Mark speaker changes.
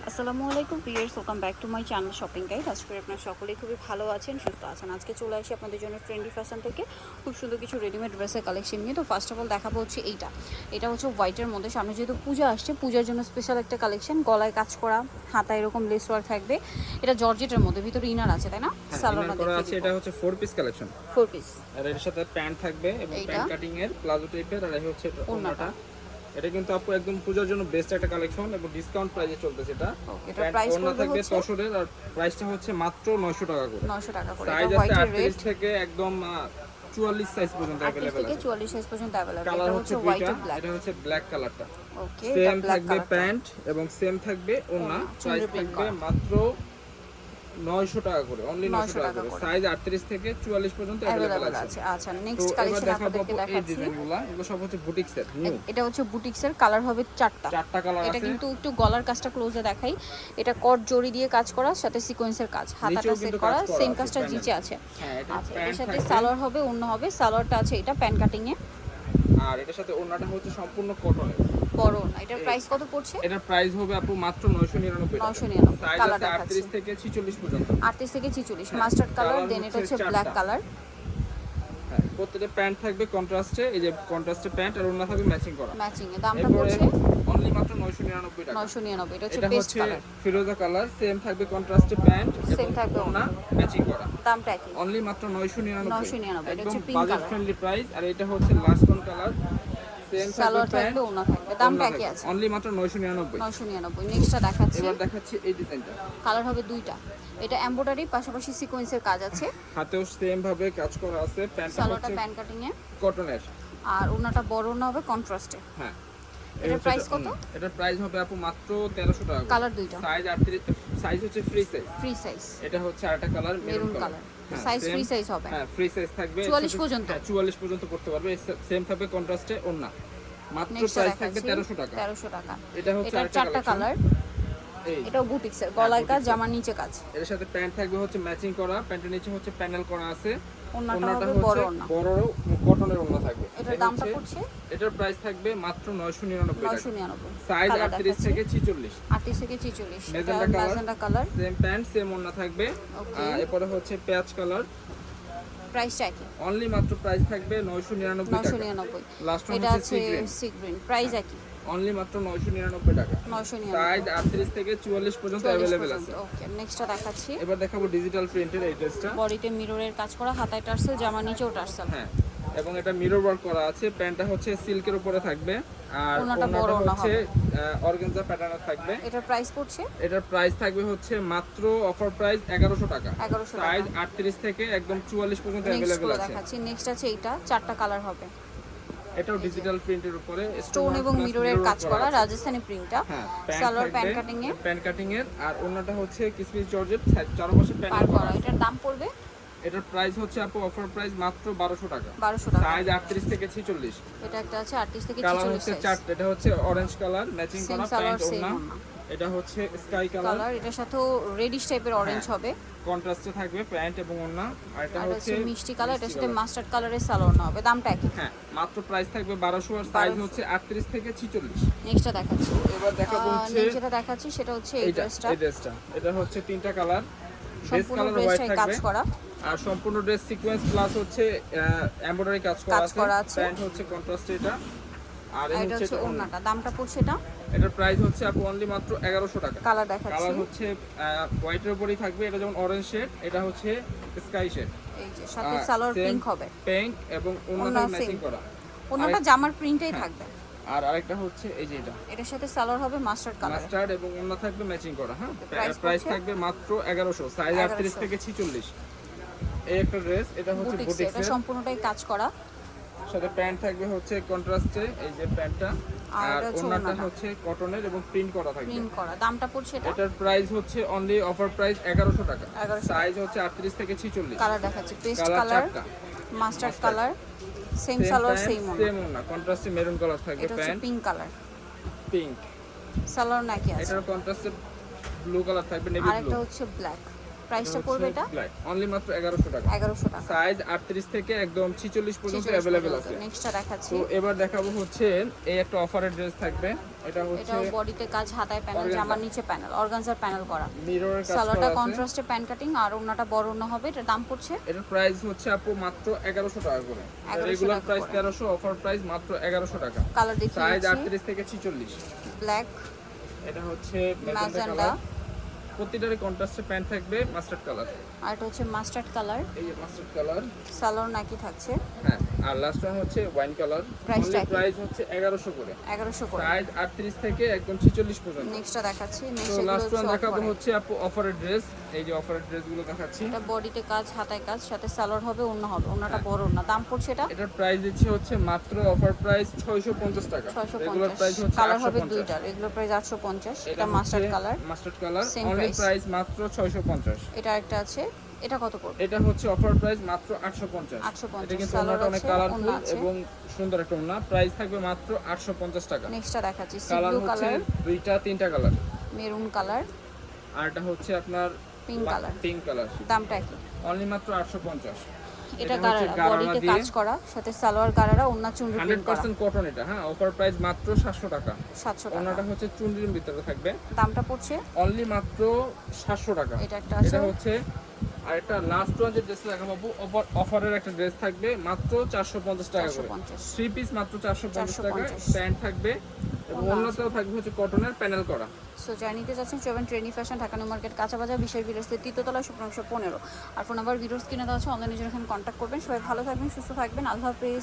Speaker 1: আসসালামু আলাইকুম viewers, welcome back to my channel shopping guide. আজকে আপনারা সকলেই খুবই ভালো আছেন, সুস্থ আছেন। আজকে চলে আসি আপনাদের জন্য ট্রেন্ডি ফ্যাশন থেকে খুব সুন্দর কিছু রেডিমেড ড্রেসের কালেকশন নিয়ে। তো ফার্স্ট অফ অল দেখাবো হচ্ছে এটা হচ্ছে হোয়াইটের মধ্যে। সামনে যেহেতু পূজা আসছে, পূজার জন্য স্পেশাল একটা কালেকশন। গলায় কাজ করা, হাতায় এরকম লেস ওয়ার্ক থাকবে। এটা জর্জেটের মধ্যে, ভিতরে ইনার আছে, তাই না?
Speaker 2: সালোয়ারটা করা আছে। এটা হচ্ছে 4 পিস কালেকশন,
Speaker 1: 4 পিস।
Speaker 2: আর এর সাথে প্যান্ট থাকবে এবং প্যান্ট কাটিং এর প্লাজো টাইপের, আর এই হচ্ছে ওড়নাটা। এটা কিন্তু আপু একদম পূজার জন্য বেস্ট একটা কালেকশন এবং ডিসকাউন্ট প্রাইসে চলতেছে। এটা ওড়না থাকবে তসরের, আর প্রাইসটা হচ্ছে মাত্র 900 টাকা করে।
Speaker 1: 900 টাকা করে।
Speaker 2: সাইজ আছে 38 থেকে একদম 44 সাইজ পর্যন্ত अवेलेबल আছে।
Speaker 1: 44 সাইজ পর্যন্ত अवेलेबल।
Speaker 2: কালার হচ্ছে হোয়াইট আর ব্ল্যাক। এটা হচ্ছে ব্ল্যাক কালারটা। ওকে, সেম থাকবে প্যান্ট এবং সেম থাকবে ওড়না। প্রাইস থাকবে মাত্র 900 টাকা করে, অনলি 900 টাকা করে। সাইজ 38 থেকে 44 পর্যন্ত अवेलेबल আছে।
Speaker 1: আচ্ছা, নেক্সট কালেকশন আপনাদেরকে দেখাচ্ছি।
Speaker 2: এই ডিজাইনগুলো এগুলো সব হচ্ছে বুটিক্সের নিউ।
Speaker 1: এটা হচ্ছে বুটিক্সের, কালার হবে চারটা কালার আছে। এটা কিন্তু একটু গলার কাজটা ক্লোজে দেখাই। এটা কট জড়ি দিয়ে কাজ করা, সাথে সিকোয়েন্সের কাজ, হাতাটা সেট করা, সেম কাজটা নিচে আছে। আচ্ছা, এর সাথে সালোয়ার হবে, ওড়না হবে। সালোয়ারটা আছে এটা প্যান কাটিং এ,
Speaker 2: আর এটার সাথে ওড়নাটা হচ্ছে সম্পূর্ণ কটনের।
Speaker 1: বড় না। এটার প্রাইস কত পড়ছে?
Speaker 2: এটার প্রাইস হবে আপু মাত্র 999 টাকা।
Speaker 1: 999। কালার
Speaker 2: আছে 38 থেকে 46 পর্যন্ত।
Speaker 1: 38 থেকে 46 মাস্টার্ড কালার, দেন এটা হচ্ছে ব্ল্যাক কালার।
Speaker 2: হ্যাঁ, প্রত্যেকটা প্যান্ট থাকবে কন্ট্রাস্টে, এই যে কন্ট্রাস্টে প্যান্ট, আর ওড়না থাকবে ম্যাচিং করা।
Speaker 1: ম্যাচিং এ দামটা পড়ছে
Speaker 2: অনলি মাত্র 999 টাকা।
Speaker 1: 999। এটা হচ্ছে পেস্ট কালার,
Speaker 2: ফিরোজা কালার। সেম থাকবে কন্ট্রাস্টে প্যান্ট,
Speaker 1: সেম থাকবে
Speaker 2: ওড়না ম্যাচিং করা।
Speaker 1: দামটা কি?
Speaker 2: অনলি মাত্র 999।
Speaker 1: এটা হচ্ছে pink
Speaker 2: budget
Speaker 1: colour,
Speaker 2: friendly price. আর এটা হচ্ছে last on colour. Same
Speaker 1: salwar থাকবে, ওড়না থাকবে। দামটা কি আছে?
Speaker 2: অনলি মাত্র 999।
Speaker 1: 999। নেক্সটটা দেখাচ্ছি।
Speaker 2: এবার দেখাচ্ছি এই ডিজাইনটা।
Speaker 1: কালার হবে দুইটা। এটা এমব্রয়ডারি, পাশাপাশি সিকোয়েন্সের কাজ আছে।
Speaker 2: হাতেও সেম ভাবে কাজ করা আছে। প্যান্টটা
Speaker 1: সালোয়ারটা
Speaker 2: হচ্ছে
Speaker 1: প্যান কাটিং এ,
Speaker 2: কটনের,
Speaker 1: আর ওড়নাটা বড় ওড়না হবে কন্ট্রাস্টে।
Speaker 2: হ্যাঁ।
Speaker 1: এটার প্রাইস কত?
Speaker 2: এটার প্রাইস হবে আপু মাত্র 1300 টাকা।
Speaker 1: কালার দুইটা,
Speaker 2: সাইজ 38, সাইজ হচ্ছে ফ্রি সাইজ।
Speaker 1: Free size.
Speaker 2: এটা হচ্ছে আরেকটা colour,
Speaker 1: maroon colour. Size free size হবে।
Speaker 2: হ্যাঁ, ফ্রি সাইজ থাকবে
Speaker 1: 44 পর্যন্ত।
Speaker 2: হ্যাঁ, 44 পর্যন্ত করতে পারবে। সেম থাকবে কন্ট্রাস্টে ওড়না। মাত্র প্রাইস থাকবে 1300 টাকা।
Speaker 1: 1300 টাকা।
Speaker 2: এটা হচ্ছে
Speaker 1: এটা চারটা কালার। এটাও বুটিক্সের, গলায় কাজ, জামার নিচে কাজ।
Speaker 2: এর সাথে প্যান্ট থাকবে হচ্ছে ম্যাচিং করা। প্যান্টের নিচে হচ্ছে প্যানেল করা আছে।
Speaker 1: ওড়নাটা হবে বড় ওড়না,
Speaker 2: বড় কটনের ওড়না থাকবে।
Speaker 1: এটার দামটা পড়ছে,
Speaker 2: এটার প্রাইস থাকবে মাত্র 999 টাকা।
Speaker 1: 999।
Speaker 2: সাইজ 38 থেকে 46।
Speaker 1: 38 থেকে 46। এটা
Speaker 2: magenta colour. Same pant, same ওড়না থাকবে। এরপরে হচ্ছে পেঁয়াজ কালার।
Speaker 1: প্রাইসটা কি?
Speaker 2: অনলি মাত্র প্রাইস থাকবে 999 টাকা।
Speaker 1: 999।
Speaker 2: লাস্ট
Speaker 1: এটা আছে সি গ্রিন, প্রাইস কি?
Speaker 2: অনলি মাত্র 999 টাকা।
Speaker 1: 999।
Speaker 2: সাইজ 38 থেকে 44 পর্যন্ত अवेलेबल আছে।
Speaker 1: ওকে, নেক্সটটা দেখাচ্ছি।
Speaker 2: এবার দেখাবো ডিজিটাল প্রিন্টের এই ড্রেসটা।
Speaker 1: বডিতে মিররের কাজ করা, হাতায় টার্সেল, জামার নিচেও টার্সেল।
Speaker 2: হ্যাঁ, এবং এটা মিরর ওয়ার্ক করা আছে। প্যান্টটা হচ্ছে সিল্কের উপরে থাকবে, আর ওড়নাটা হচ্ছে অর্গানজা প্যাটার্নে থাকবে।
Speaker 1: এটার প্রাইস পড়ছে,
Speaker 2: এটার প্রাইস থাকবে হচ্ছে মাত্র অফার প্রাইস 1100 টাকা।
Speaker 1: 1100 টাকা।
Speaker 2: সাইজ 38 থেকে একদম 44 পর্যন্ত अवेलेबल আছে।
Speaker 1: দেখাচ্ছি। নেক্সট আছে এইটা, চারটা কালার হবে।
Speaker 2: এটাও ডিজিটাল প্রিন্টের উপরে
Speaker 1: স্টোন এবং মিররের কাজ করা, রাজস্থানি প্রিন্টটা। সালোয়ার প্যান কাটিং এ,
Speaker 2: আর ওড়নাটা হচ্ছে কিসমিস জর্জেট, চারপাশে প্যানেল করা।
Speaker 1: এটার দাম পড়বে,
Speaker 2: এটার প্রাইস হচ্ছে আপু অফার প্রাইস মাত্র 1200 টাকা।
Speaker 1: 1200 টাকা।
Speaker 2: সাইজ 38 থেকে 46।
Speaker 1: এটা একটা আছে 38 থেকে 46।
Speaker 2: কালার হচ্ছে চারটা। এটা হচ্ছে অরেঞ্জ কালার ম্যাচিং করা প্যান্ট ওড়না। এটা হচ্ছে স্কাই কালার।
Speaker 1: এটার সাথেও রেডিশ টাইপের অরেঞ্জ হবে,
Speaker 2: কন্ট্রাস্টে থাকবে প্যান্ট এবং ওড়না। আর এটা হচ্ছে
Speaker 1: মিষ্টি কালার। এটার সাথে মাস্টার্ড কালারের সালোয়ার হবে। দামটা কি?
Speaker 2: হ্যাঁ, মাত্র প্রাইস থাকবে 1200, আর সাইজ হচ্ছে 38 থেকে 46।
Speaker 1: নেক্সটটা দেখাচ্ছি।
Speaker 2: এবার দেখাবো হচ্ছে
Speaker 1: যেটা দেখাচ্ছি সেটা হচ্ছে এই ড্রেসটা।
Speaker 2: এটা হচ্ছে তিনটা কালার। বেস
Speaker 1: সম্পূর্ণ
Speaker 2: কালার হোয়াইট
Speaker 1: ড্রেসটাই কাজ
Speaker 2: থাকবে,
Speaker 1: করা,
Speaker 2: আর সম্পূর্ণ ড্রেস সিকোয়েন্স প্লাস হচ্ছে এমব্রয়ডারি কাজ করা আছে। প্যান্ট হচ্ছে কন্ট্রাস্টে এটা, আর এই হচ্ছে
Speaker 1: ওড়নাটা। দামটা পড়ছে এটা,
Speaker 2: এটার প্রাইস হচ্ছে আপু অনলি মাত্র 1100 টাকা।
Speaker 1: কালার দেখাচ্ছি।
Speaker 2: কালার হচ্ছে হোয়াইটের উপরেই থাকবে। এটা যেমন অরেঞ্জ শেড, এটা হচ্ছে স্কাই শেড।
Speaker 1: এই যে সাথে সালোয়ার পিঙ্ক হবে,
Speaker 2: পিঙ্ক এবং ওড়নাটা ম্যাচিং করা।
Speaker 1: ওড়নাটা জামার প্রিন্টেই থাকবে।
Speaker 2: আর আরেকটা হচ্ছে এই যে
Speaker 1: এটার সাথে সালোয়ার হবে মাস্টার্ড কালার,
Speaker 2: মাস্টার্ড এবং ওড়না থাকবে ম্যাচিং করা। হ্যাঁ, প্রাইস থাকবে মাত্র 1100, সাইজ 38 থেকে 46। এই একটা ড্রেস, এটা হচ্ছে বুটিক্স,
Speaker 1: এটা সম্পূর্ণটাই কাজ করা।
Speaker 2: সাথে প্যান্ট থাকবে হচ্ছে কন্ট্রাস্টে, এই যে প্যান্টটা, আর ওড়নাটা হচ্ছে কটনের এবং প্রিন্ট করা থাকবে।
Speaker 1: প্রিন্ট করা। দামটা পড়ছে এটা,
Speaker 2: এটার প্রাইস হচ্ছে অনলি অফার প্রাইস 1100 টাকা। সাইজ হচ্ছে 38 থেকে 46।
Speaker 1: কালার দেখাচ্ছি, paste colour, mustard colour, same salwar same
Speaker 2: ওড়না, কন্ট্রাস্টে মেরুন কালার থাকবে pant,
Speaker 1: pink colour,
Speaker 2: pink
Speaker 1: salwar নাকি আছে।
Speaker 2: এটার কন্ট্রাস্টে ব্লু কালার থাকবে, নেভি ব্লু।
Speaker 1: আর এটা হচ্ছে ব্ল্যাক, প্রাইসটা পড়বে এটা
Speaker 2: অনলি মাত্র 1100 টাকা।
Speaker 1: 1100 টাকা।
Speaker 2: সাইজ 38 থেকে একদম 46 পর্যন্ত अवेलेबल আছে।
Speaker 1: নেক্সটটা দেখাচ্ছি।
Speaker 2: তো এবার দেখাবো হচ্ছে এই একটা অফারের ড্রেস থাকবে। এটা হচ্ছে
Speaker 1: এটাও বডিতে কাজ, হাতায় প্যানেল, জামার নিচে প্যানেল, অর্গানজার প্যানেল করা।
Speaker 2: মিররের কাজ করা আছে।
Speaker 1: সালোয়ারটা কন্ট্রাস্টে প্যান কাটিং আর ওন্নাটা বড় ওন্না হবে। এটার দাম পড়ছে,
Speaker 2: এটার প্রাইস হচ্ছে আপু মাত্র 1100 টাকা করে। রেগুলার প্রাইস 1300, অফার প্রাইস মাত্র 1100 টাকা।
Speaker 1: কালার দেখিয়ে
Speaker 2: সাইজ
Speaker 1: দিচ্ছি।
Speaker 2: 38 থেকে 46।
Speaker 1: ব্ল্যাক,
Speaker 2: এটা হচ্ছে ম্যাজেন্টা
Speaker 1: ম্যাজেন্টা,
Speaker 2: কালার। প্রতিটারই কন্ট্রাস্টে প্যান্ট থাকবে মাস্টার্ড কালার।
Speaker 1: আর এটা হচ্ছে মাস্টার্ড কালার।
Speaker 2: এই যে মাস্টার্ড কালার।
Speaker 1: সালোয়ার নাকি থাকছে।
Speaker 2: হ্যাঁ, আর লাস্ট ওয়ান হচ্ছে ওয়াইন কালার।
Speaker 1: প্রাইসটা
Speaker 2: প্রাইস হচ্ছে 1100 করে।
Speaker 1: 1100 করে।
Speaker 2: সাইজ 38 থেকে একদম 46 পর্যন্ত।
Speaker 1: নেক্সটটা দেখাচ্ছি।
Speaker 2: তো
Speaker 1: নেক্সট
Speaker 2: লাস্ট
Speaker 1: এগুলো
Speaker 2: ওয়ান দেখাবো
Speaker 1: হচ্ছে
Speaker 2: হচ্ছে আপু অফারের ড্রেস। এই যে অফারের ড্রেসগুলো দেখাচ্ছি।
Speaker 1: এটা বডিতে কাজ, হাতায় কাজ, সাথে সালোয়ার হবে, ওন্না হবে। ওন্নাটা বড় ওন্না। দাম পড়ছে এটা
Speaker 2: এটার প্রাইস দিচ্ছি হচ্ছে মাত্র অফার প্রাইস 650 টাকা। Regular price
Speaker 1: 650।
Speaker 2: হচ্ছে
Speaker 1: কালার হবে
Speaker 2: 850।
Speaker 1: দুইটা। Regular price 850। এটা mustard colour.
Speaker 2: Mustard colour.
Speaker 1: Same
Speaker 2: only
Speaker 1: price।
Speaker 2: Price মাত্র 650।
Speaker 1: এটা একটা আছে। এটা কত পড়বে?
Speaker 2: এটা হচ্ছে অফার প্রাইস মাত্র 850।
Speaker 1: 850
Speaker 2: এটা কিন্তু
Speaker 1: সালোয়ার
Speaker 2: ওন্নাটা অনেক
Speaker 1: আছে,
Speaker 2: কালারফুল
Speaker 1: ওন্না আছে।
Speaker 2: এবং সুন্দর একটা ওন্না। প্রাইস থাকবে মাত্র 850 টাকা।
Speaker 1: নেক্সটটা দেখাচ্ছি। সি
Speaker 2: কালার
Speaker 1: ব্লু
Speaker 2: হচ্ছে
Speaker 1: কালার,
Speaker 2: দুইটা তিনটা কালার।
Speaker 1: মেরুন কালার,
Speaker 2: আর এটা হচ্ছে আপনার
Speaker 1: পিঙ্ক কালার।
Speaker 2: Pink colour.
Speaker 1: দামটা কি?
Speaker 2: অনলি মাত্র 850।
Speaker 1: এটা গারারা, বডিতে কাজ করা, সাথে সালোয়ার গারারা, ওন্না চুনরি প্রিন্ট করা।
Speaker 2: 100% কটন এটা। হ্যাঁ, অফার প্রাইস মাত্র 700 টাকা।
Speaker 1: 700 টাকা।
Speaker 2: ওন্নাটা হচ্ছে চুনরির ভিতরে থাকবে।
Speaker 1: দামটা পড়ছে
Speaker 2: অনলি মাত্র 700 টাকা।
Speaker 1: এটা একটা আছে।
Speaker 2: এটা হচ্ছে আর একটা লাস্ট ওয়ান যে ড্রেস দেখাবো অফারের একটা ড্রেস থাকবে মাত্র 450 টাকা করে।
Speaker 1: 450।
Speaker 2: 3 পিস মাত্র 450 টাকা।
Speaker 1: 450
Speaker 2: প্যান্ট থাকবে এবং অন্যটাও থাকবে হচ্ছে কটনের প্যানেল করা।
Speaker 1: সো জার্নিতে যাচ্ছেন চবেন trendy fashion, Dhaka new market, কাঁচাবাজার, বিশেষ বিরস্তের তৃতীয়তলা, শপ 15। আর ফোন নাম্বার ভিডিওস কিনে দেওয়া আছে। অনলাইনে জন্য এখানে কন্ট্যাক্ট করবেন। সবাই ভালো থাকবেন, সুস্থ থাকবেন। আল্লাহ হাফেজ।